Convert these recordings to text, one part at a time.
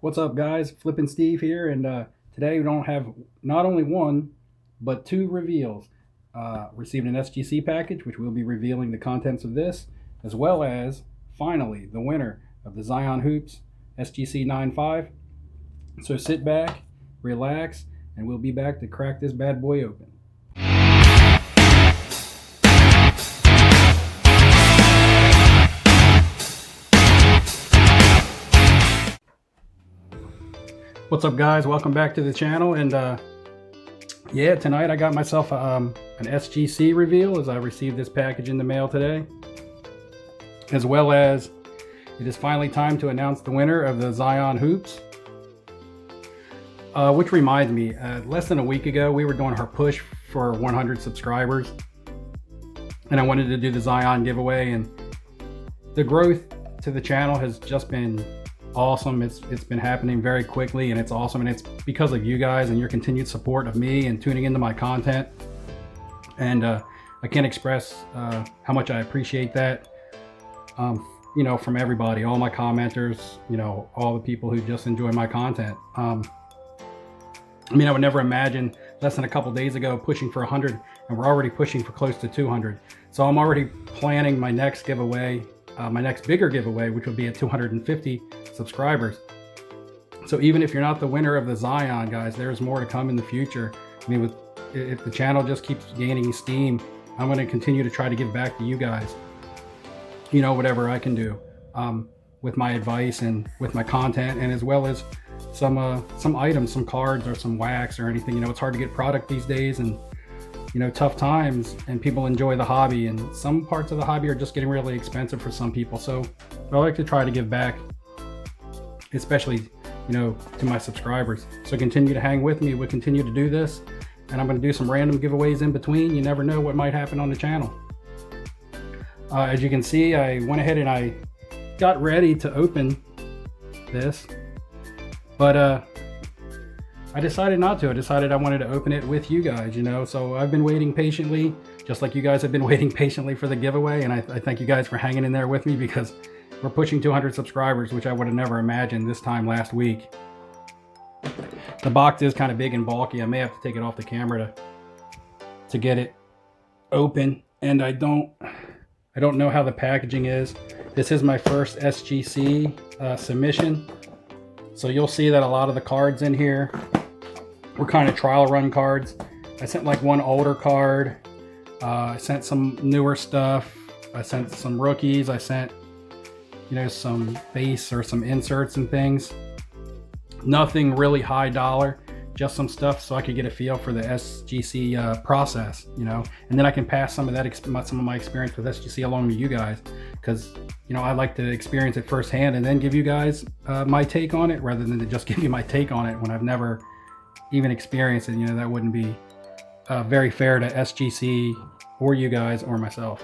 What's up, guys? Flippin' Steve here, and today we don't have not only one but two reveals. Received an SGC package, which we'll be revealing the contents of this, as well as finally the winner of the Zion Hoops SGC 9.5. So sit back, relax, and we'll be back to crack this bad boy open. What's up, guys? Welcome back to the channel. And yeah, tonight I got myself an SGC reveal as I received this package in the mail today, as well as it is finally time to announce the winner of the Zion Hoops. Which reminds me, less than a week ago we were doing our push for 100 subscribers, and I wanted to do the Zion giveaway, and the growth to the channel has just been awesome. It's been happening very quickly, and it's awesome, and it's because of you guys and your continued support of me and tuning into my content. And I can't express how much I appreciate that, you know, from everybody, all my commenters, you know, all the people who just enjoy my content. I mean, I would never imagine less than a couple days ago pushing for 100, and we're already pushing for close to 200. So I'm already planning my next giveaway, my next bigger giveaway, which will be at 250 subscribers. So even if you're not the winner of the Zion, guys, there's more to come in the future. I mean, if the channel just keeps gaining steam, I'm going to continue to try to give back to you guys, you know, whatever I can do with my advice and with my content, and as well as some items, some cards or some wax or anything. You know, it's hard to get product these days, and you know, tough times, and people enjoy the hobby, and some parts of the hobby are just getting really expensive for some people. So I like to try to give back, especially, you know, to my subscribers. So continue to hang with me. We'll continue to do this, and I'm going to do some random giveaways in between. You never know what might happen on the channel. As you can see, I went ahead and I got ready to open this, but I decided not to. I decided I wanted to open it with you guys, you know. So I've been waiting patiently, just like you guys have been waiting patiently for the giveaway, and I thank you guys for hanging in there with me, because we're pushing 200 subscribers, which I would have never imagined this time last week. The box is kind of big and bulky. I may have to take it off the camera to get it open, and I don't know how the packaging is. This is my first SGC submission, so you'll see that a lot of the cards in here were kind of trial run cards. I sent like one older card, I sent some newer stuff, I sent some rookies, I sent, you know, some base or some inserts and things. Nothing really high dollar, just some stuff so I could get a feel for the SGC process, you know, and then I can pass some of that, some of my experience with SGC along to you guys, because, you know, I like to experience it firsthand and then give you guys my take on it, rather than to just give you my take on it when I've never even experienced it. You know, that wouldn't be very fair to SGC or you guys or myself.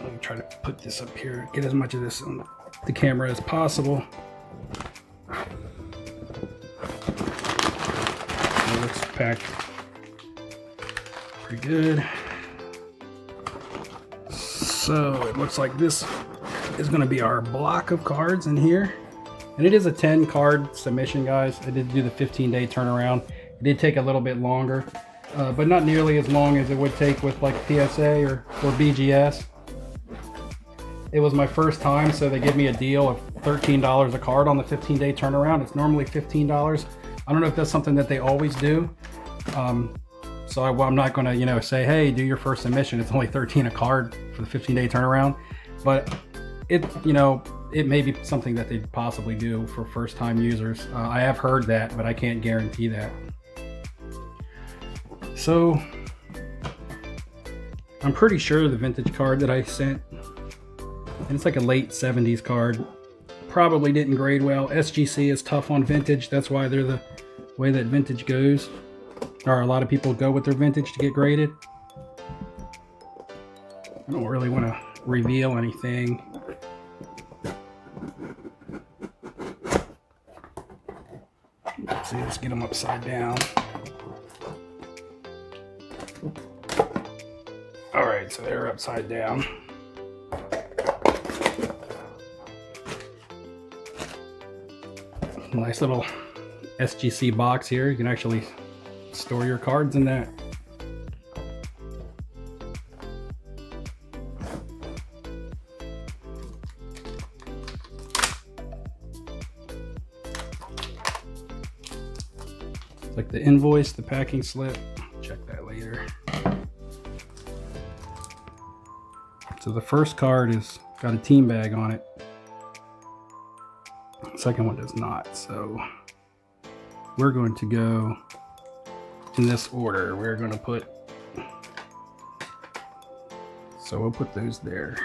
Let me try to put this up here, get as much of this on the camera as possible. It looks packed pretty good. So it looks like this is going to be our block of cards in here, and it is a 10 card submission, guys. I did do the 15-day turnaround. It did take a little bit longer, but not nearly as long as it would take with like PSA or BGS. It was my first time, so they give me a deal of $13 a card on the 15-day turnaround. It's normally $15. I don't know if that's something that they always do. So I'm not going to, you know, say, hey, do your first submission. It's only $13 a card for the 15-day turnaround. But it, you know, it may be something that they possibly do for first-time users. I have heard that, but I can't guarantee that. So I'm pretty sure the vintage card that I sent, and it's like a late 70s card, probably didn't grade well. SGC is tough on vintage. That's why they're the way that vintage goes, or a lot of people go with their vintage to get graded. I don't really want to reveal anything. Let's see, let's get them upside down. All right, so they're upside down. Nice little SGC box here. You can actually store your cards in that. Like the invoice, the packing slip. Check that later. So the first card is got a team bag on it. The second one does not. So we're going to go in this order. We're going to put, so we'll put those there.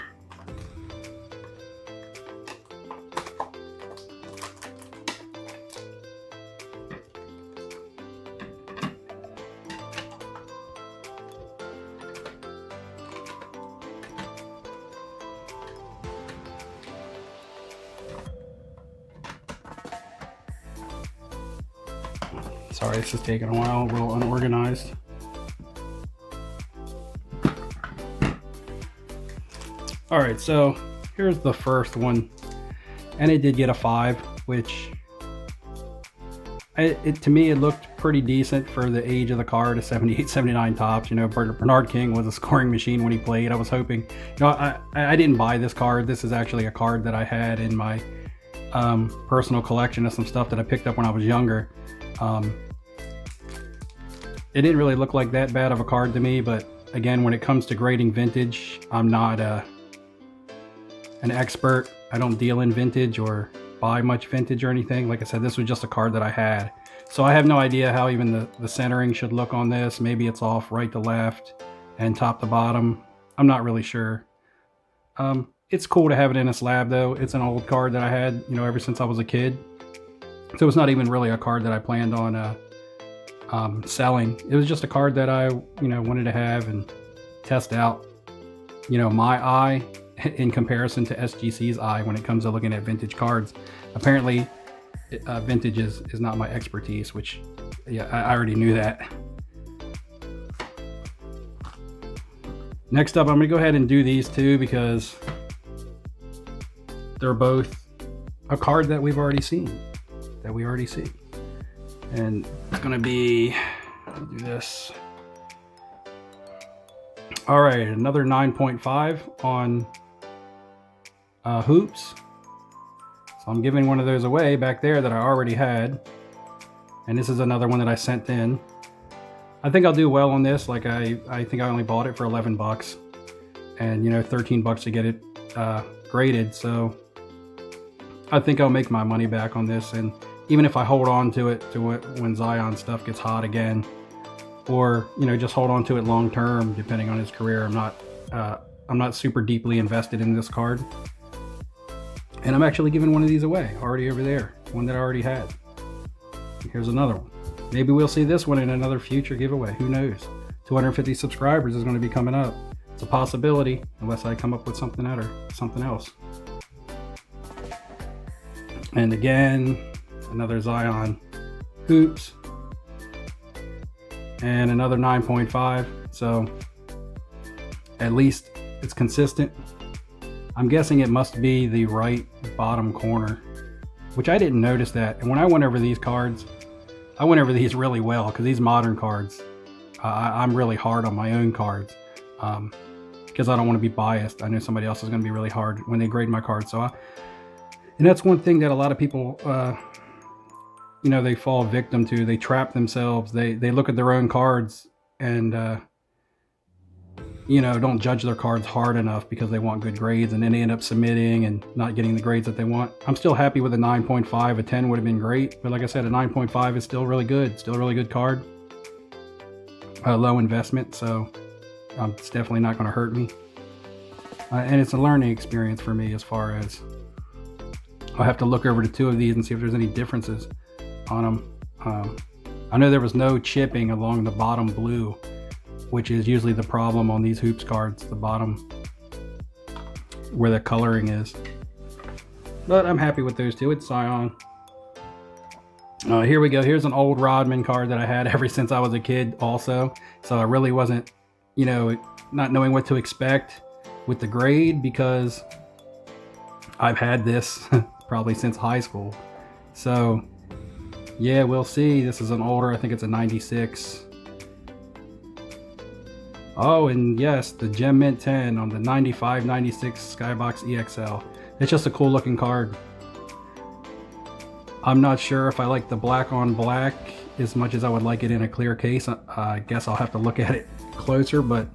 Sorry, this is taking a while, a little unorganized. All right, so here's the first one, and it did get a 5, which to me it looked pretty decent for the age of the card, a 78, 79 tops. You know, Bernard King was a scoring machine when he played. I was hoping, you know, I didn't buy this card. This is actually a card that I had in my personal collection of some stuff that I picked up when I was younger. It didn't really look like that bad of a card to me, but again, when it comes to grading vintage, I'm not an expert. I don't deal in vintage or buy much vintage or anything. Like I said, this was just a card that I had. So I have no idea how even the centering should look on this. Maybe it's off right to left and top to bottom. I'm not really sure. It's cool to have it in a slab though. It's an old card that I had, you know, ever since I was a kid. So it's not even really a card that I planned on selling. It was just a card that I, you know, wanted to have and test out, you know, my eye in comparison to SGC's eye when it comes to looking at vintage cards. Apparently, vintage is not my expertise, which, yeah, I already knew that. Next up, I'm gonna go ahead and do these two because they're both a card that we've already seen, that we already see. And it's gonna be, I'll do this. All right, another 9.5 on hoops. So I'm giving one of those away back there that I already had. And this is another one that I sent in. I think I'll do well on this. Like I think I only bought it for 11 bucks and, you know, 13 bucks to get it graded. So I think I'll make my money back on this. And even if I hold on to it when Zion stuff gets hot again, or, you know, just hold on to it long term, depending on his career. I'm not super deeply invested in this card. And I'm actually giving one of these away, already over there, one that I already had. Here's another one. Maybe we'll see this one in another future giveaway. Who knows? 250 subscribers is going to be coming up. It's a possibility, unless I come up with something else. And again, another Zion hoops, and another 9.5. So at least it's consistent. I'm guessing it must be the right bottom corner, which I didn't notice that. And when I went over these cards, I went over these really well, because these modern cards, I'm really hard on my own cards, because I don't want to be biased. I know somebody else is going to be really hard when they grade my cards. So and that's one thing that a lot of people, you know, they fall victim to. They trap themselves. They look at their own cards and, you know, don't judge their cards hard enough because they want good grades, and then they end up submitting and not getting the grades that they want. I'm still happy with a 9.5. A 10 would have been great, but like I said, a 9.5 is still really good. Still a really good card. Low investment, so it's definitely not going to hurt me. And it's a learning experience for me, as far as I'll have to look over the two of these and see if there's any differences on them. I know there was no chipping along the bottom blue, which is usually the problem on these hoops cards, the bottom where the coloring is. But I'm happy with those two. It's Zion. Here we go. Here's an old Rodman card that I had ever since I was a kid also. So I really wasn't, you know, not knowing what to expect with the grade, because I've had this probably since high school. So Yeah, we'll see. This is an older, I think it's a 96. Oh, and yes, the Gem Mint 10 on the 95-96 Skybox EXL. It's just a cool looking card. I'm not sure if I like the black on black as much as I would like it in a clear case. I guess I'll have to look at it closer, but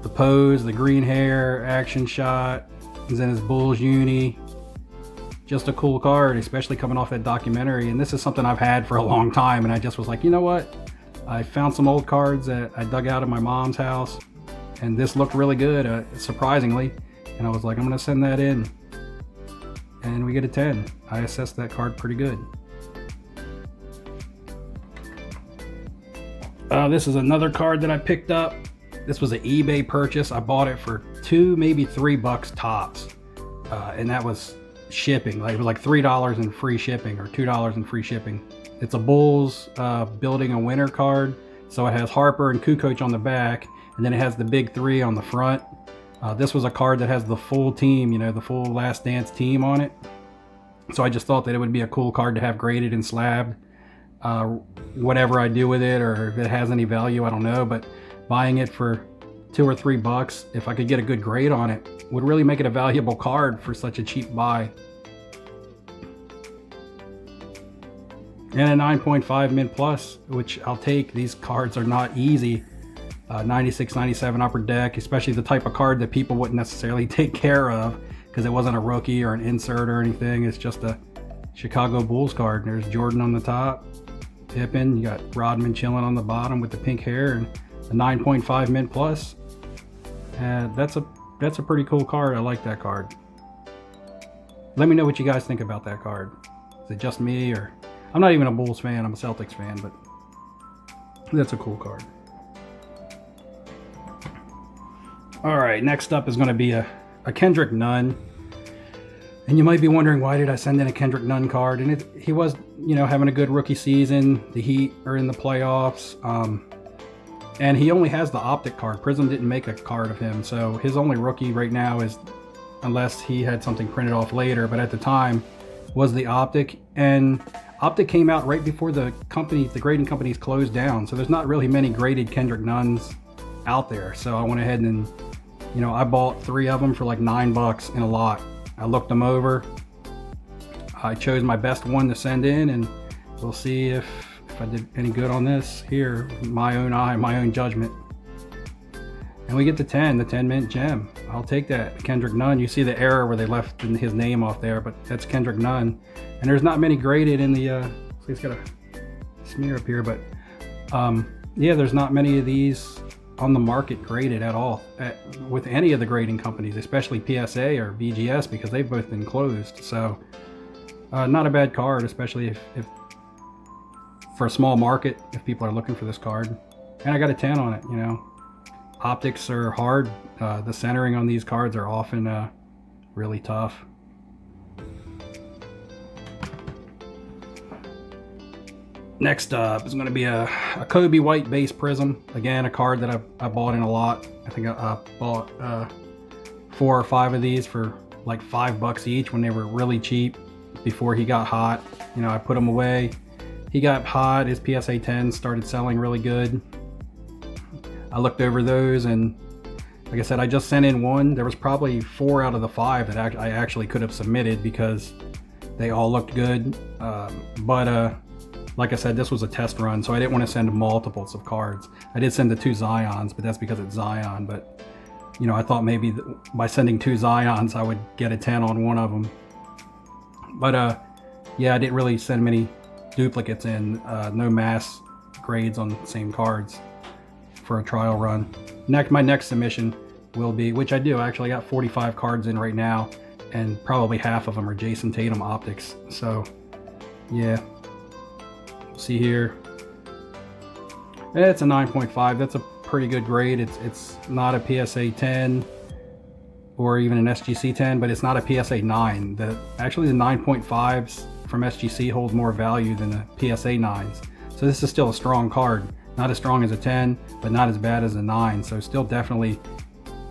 the pose, the green hair, action shot, he's in his Bulls uni. Just a cool card, especially coming off that documentary. And this is something I've had for a long time, and I just was like, you know what? I found some old cards that I dug out of my mom's house, and this looked really good, surprisingly. And I was like, I'm gonna send that in. And we get a 10. I assessed that card pretty good. This is another card that I picked up. This was an eBay purchase. I bought it for $2, maybe $3 tops. And that was shipping. Like, it was like $3 in free shipping, or $2 in free shipping. It's a Bulls building a winner card. So it has Harper and Kukoc on the back, and then it has the big three on the front. This was a card that has the full team, you know, the full Last Dance team on it. So I just thought that it would be a cool card to have graded and slabbed. Whatever I do with it, or if it has any value, I don't know. But buying it for $2 or $3, if I could get a good grade on it, would really make it a valuable card for such a cheap buy. And a 9.5 Mint Plus, which I'll take. These cards are not easy. 96, 97 Upper Deck, especially the type of card that people wouldn't necessarily take care of because it wasn't a rookie or an insert or anything. It's just a Chicago Bulls card. There's Jordan on the top, Pippen, you got Rodman chilling on the bottom with the pink hair, and a 9.5 Mint Plus. That's a pretty cool card. I like that card. Let me know what you guys think about that card. Is it just me, or I'm not even a Bulls fan, I'm a Celtics fan, but that's a cool card. All right, next up is going to be a Kendrick Nunn. And you might be wondering, why did I send in a Kendrick Nunn card? And he was, you know, having a good rookie season. The Heat are in the playoffs. And he only has the Optic card. Prism didn't make a card of him. So his only rookie right now is, unless he had something printed off later, but at the time was the Optic. And Optic came out right before the grading companies closed down. So there's not really many graded Kendrick Nunns out there. So I went ahead and, you know, I bought 3 of them for like $9 in a lot. I looked them over. I chose my best one to send in, and we'll see if I did any good on this here. My own eye, my own judgment. And we get the 10 Mint Gem. I'll take that. Kendrick Nunn. You see the error where they left his name off there, but that's Kendrick Nunn. And there's not many graded in the, so he's got a smear up here, but yeah, there's not many of these on the market graded at all with any of the grading companies, especially PSA or BGS, because they've both been closed. So not a bad card, especially if for a small market, if people are looking for this card. And I got a 10 on it. You know, optics are hard. The centering on these cards are often really tough. Next up is going to be a Kobe White base Prism. Again, a card that I bought in a lot. I think I bought 4 or 5 of these for like $5 each when they were really cheap before he got hot. You know, I put them away. He got hot. His PSA 10 started selling really good. I looked over those, and like I said, I just sent in one. There was probably 4 out of the 5 that I actually could have submitted because they all looked good. Like I said, this was a test run, so I didn't want to send multiples of cards. I did send the 2 Zions, but that's because it's Zion. But, you know, I thought maybe by sending 2 Zions, I would get a 10 on one of them. But, yeah, I didn't really send many duplicates in. No mass grades on the same cards for a trial run. My next submission will be, which I do, I actually got 45 cards in right now, and probably half of them are Jason Tatum optics. So, yeah. See here, it's a 9.5. That's a pretty good grade. It's not a PSA 10 or even an SGC 10, but it's not a PSA 9. Actually the 9.5s from SGC hold more value than the PSA 9s. So this is still a strong card. Not as strong as a 10, but not as bad as a 9. So still definitely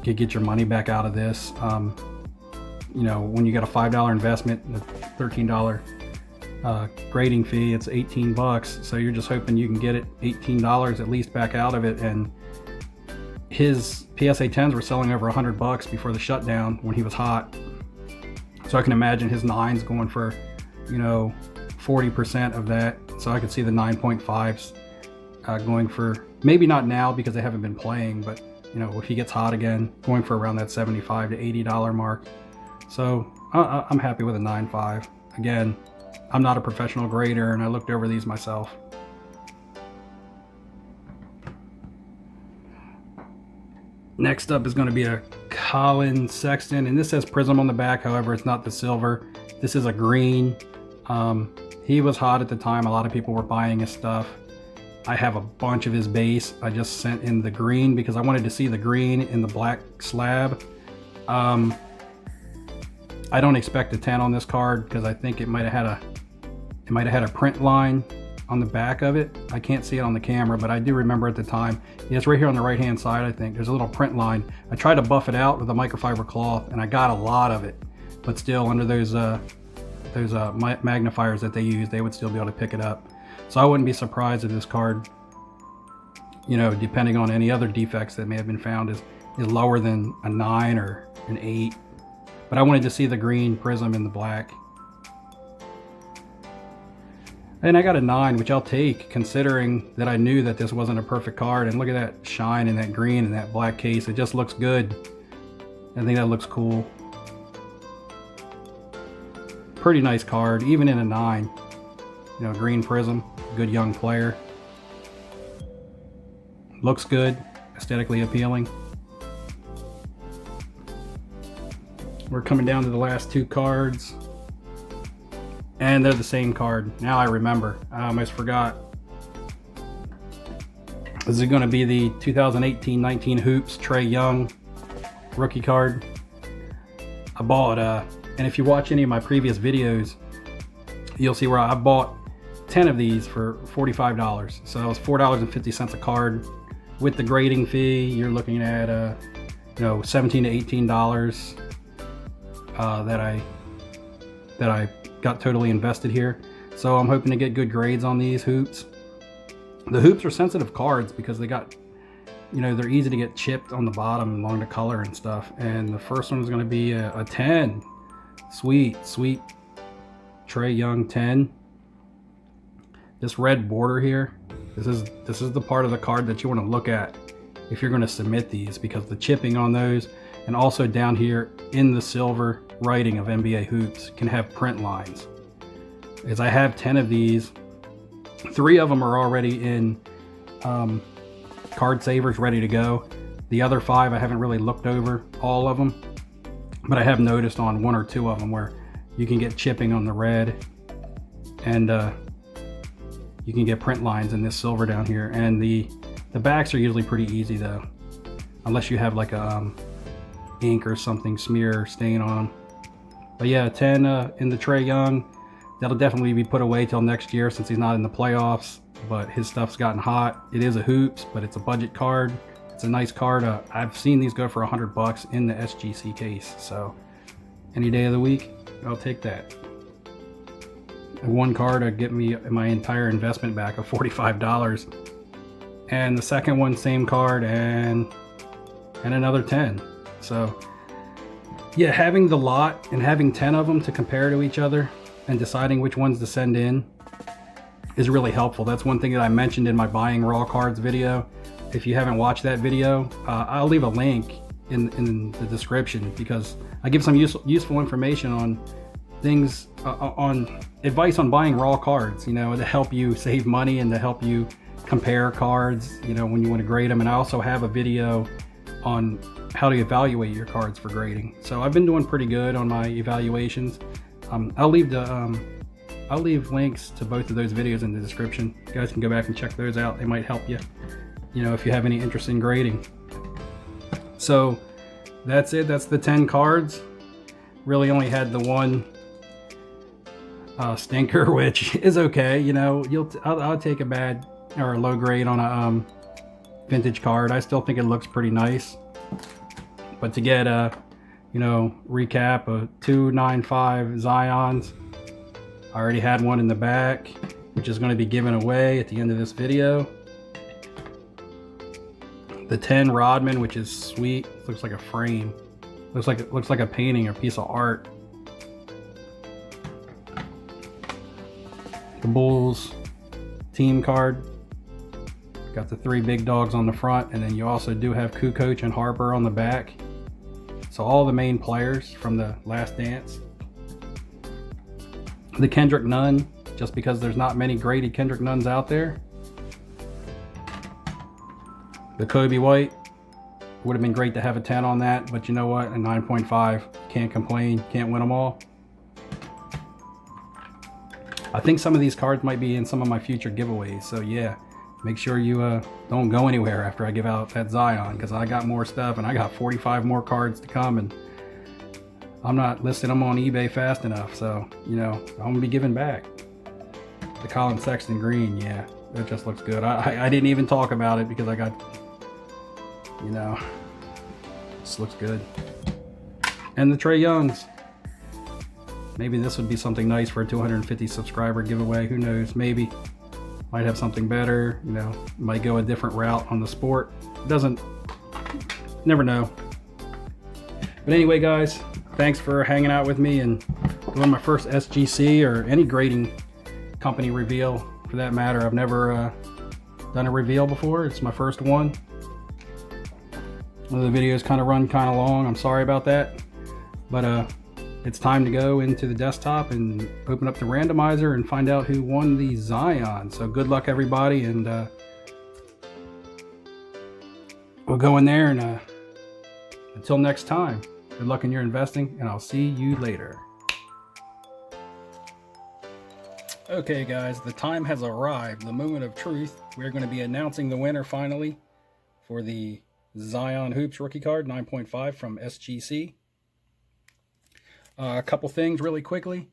could get your money back out of this. You know, when you get a $5 investment and a $13 grading fee. It's 18 bucks, so you're just hoping you can get it $18 at least back out of it. And his PSA 10s were selling over 100 bucks before the shutdown when he was hot. So I can imagine his 9s going for, you know, 40% of that. So I could see the 9.5s going for, maybe not now because they haven't been playing, but you know, if he gets hot again, going for around that $75 to $80 mark. So I'm happy with a 9.5. Again, I'm not a professional grader, and I looked over these myself. Next up is going to be a Colin Sexton, and this says Prism on the back. However, it's not the silver. This is a green. He was hot at the time. A lot of people were buying his stuff. I have a bunch of his base. I just sent in the green because I wanted to see the green in the black slab. I don't expect a 10 on this card because I think it might have had a print line on the back of it. I can't see it on the camera, but I do remember at the time. Yeah, it's right here on the right hand side. I think there's a little print line. I tried to buff it out with a microfiber cloth, and I got a lot of it, but still under those magnifiers that they use, they would still be able to pick it up. So I wouldn't be surprised if this card, you know, depending on any other defects that may have been found, is lower than a 9 or an 8. But I wanted to see the green Prism in the black. And I got a 9, which I'll take, considering that I knew that this wasn't a perfect card. And look at that shine and that green and that black case. It just looks good. I think that looks cool. Pretty nice card, even in a 9. You know, green Prism, good young player. Looks good, aesthetically appealing. We're coming down to the last 2 cards. And they're the same card. Now I remember. I almost forgot. This is going to be the 2018-19 Hoops Trae Young rookie card. I bought, and if you watch any of my previous videos, you'll see where I bought 10 of these for $45. So it was $4.50 a card. With the grading fee, you're looking at you know, $17 to $18 that I got totally invested here. So I'm hoping to get good grades on these hoops. The hoops are sensitive cards because they got, you know, they're easy to get chipped on the bottom along the color and stuff. And the first one is going to be a 10. Sweet Trae Young 10. This red border here, this is the part of the card that you want to look at if you're going to submit these, because the chipping on those, and also down here in the silver writing of NBA Hoops, can have print lines. As I have 10 of these, 3 of them are already in card savers ready to go. The other 5 I haven't really looked over all of them, but I have noticed on 1 or 2 of them where you can get chipping on the red, and you can get print lines in this silver down here. And the backs are usually pretty easy though, unless you have like a ink or something smear or stain on them. But yeah, 10 in the Trae Young. That'll definitely be put away till next year since he's not in the playoffs, but his stuff's gotten hot. It is a Hoops, but it's a budget card. It's a nice card. I've seen these go for $100 in the SGC case, so any day of the week, I'll take that. One card would get me my entire investment back of $45. And the second one, same card, and another 10. So yeah, having the lot and having 10 of them to compare to each other and deciding which ones to send in is really helpful. That's one thing that I mentioned in my buying raw cards video. If you haven't watched that video, I'll leave a link in the description, because I give some useful information on things, on advice on buying raw cards, you know, to help you save money and to help you compare cards, you know, when you want to grade them. And I also have a video on how to evaluate your cards for grading. So I've been doing pretty good on my evaluations. I'll leave links to both of those videos in the description. You guys can go back and check those out. They might help you, you know, if you have any interest in grading. So that's it. That's the 10 cards. Really only had the one stinker, which is okay. You know, I'll take a bad or a low grade on a vintage card. I still think it looks pretty nice. But to get you know, recap of 295 Zions, I already had one in the back, which is going to be given away at the end of this video. The 10 Rodman, which is sweet. Looks like a frame. Looks like a painting or piece of art. The Bulls team card. Got the 3 big dogs on the front, and then you also do have Kukoc and Harper on the back. So all the main players from the Last Dance. The Kendrick Nunn, just because there's not many graded Kendrick Nunns out there. The Kobe White, would have been great to have a 10 on that, but you know what, a 9.5, can't complain, can't win them all. I think some of these cards might be in some of my future giveaways, so yeah, make sure you don't go anywhere after I give out that Zion, because I got more stuff and I got 45 more cards to come, and I'm not listing them on eBay fast enough, so you know, I'm gonna be giving back. The Colin Sexton green, yeah, that just looks good. I didn't even talk about it because I got, you know, this looks good. And the Trae Youngs. Maybe this would be something nice for a 250 subscriber giveaway. Who knows? Maybe. Might have something better. You know, might go a different route on the sport. Doesn't. Never know. But anyway, guys, thanks for hanging out with me and doing my first SGC or any grading company reveal for that matter. I've never done a reveal before. It's my first one. One of the videos kind of run kind of long. I'm sorry about that. But it's time to go into the desktop and open up the randomizer and find out who won the Zion. So good luck, everybody, and we'll go in there, and until next time, good luck in your investing, and I'll see you later. Okay guys, the time has arrived, the moment of truth. We're going to be announcing the winner finally for the Zion Hoops rookie card 9.5 from SGC. A couple things really quickly.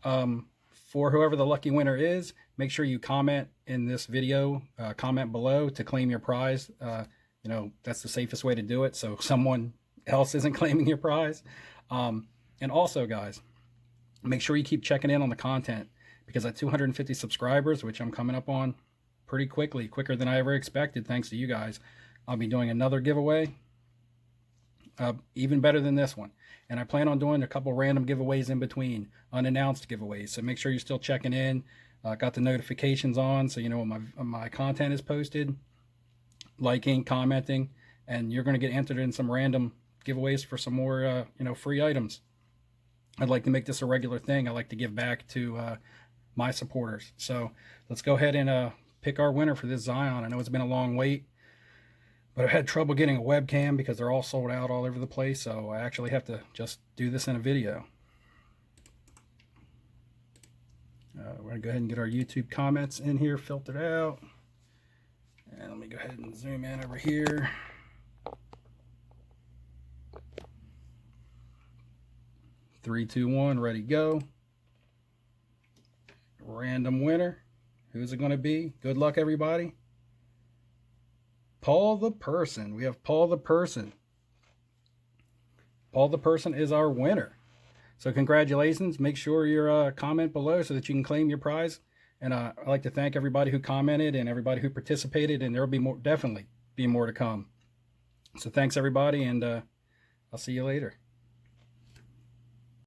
For whoever the lucky winner is, make sure you comment in this video, comment below to claim your prize. You know, that's the safest way to do it, so someone else isn't claiming your prize. And also, guys, make sure you keep checking in on the content, because at 250 subscribers, which I'm coming up on pretty quickly, quicker than I ever expected, thanks to you guys, I'll be doing another giveaway, even better than this one. And I plan on doing a couple random giveaways in between, unannounced giveaways. So make sure you're still checking in. Got the notifications on, so you know when my content is posted, liking, commenting, and you're going to get entered in some random giveaways for some more, you know, free items. I'd like to make this a regular thing. I like to give back to my supporters. So let's go ahead and pick our winner for this Zion. I know it's been a long wait, but I've had trouble getting a webcam because they're all sold out all over the place, so I actually have to just do this in a video. We're going to go ahead and get our YouTube comments in here, filtered out. And let me go ahead and zoom in over here. Three, two, one, ready, go. Random winner. Who's it going to be? Good luck, everybody. Paul the Person. We have Paul the Person. Paul the Person is our winner. So congratulations. Make sure you comment below so that you can claim your prize. And I'd like to thank everybody who commented and everybody who participated. And there will be more, definitely be more to come. So thanks, everybody, and I'll see you later.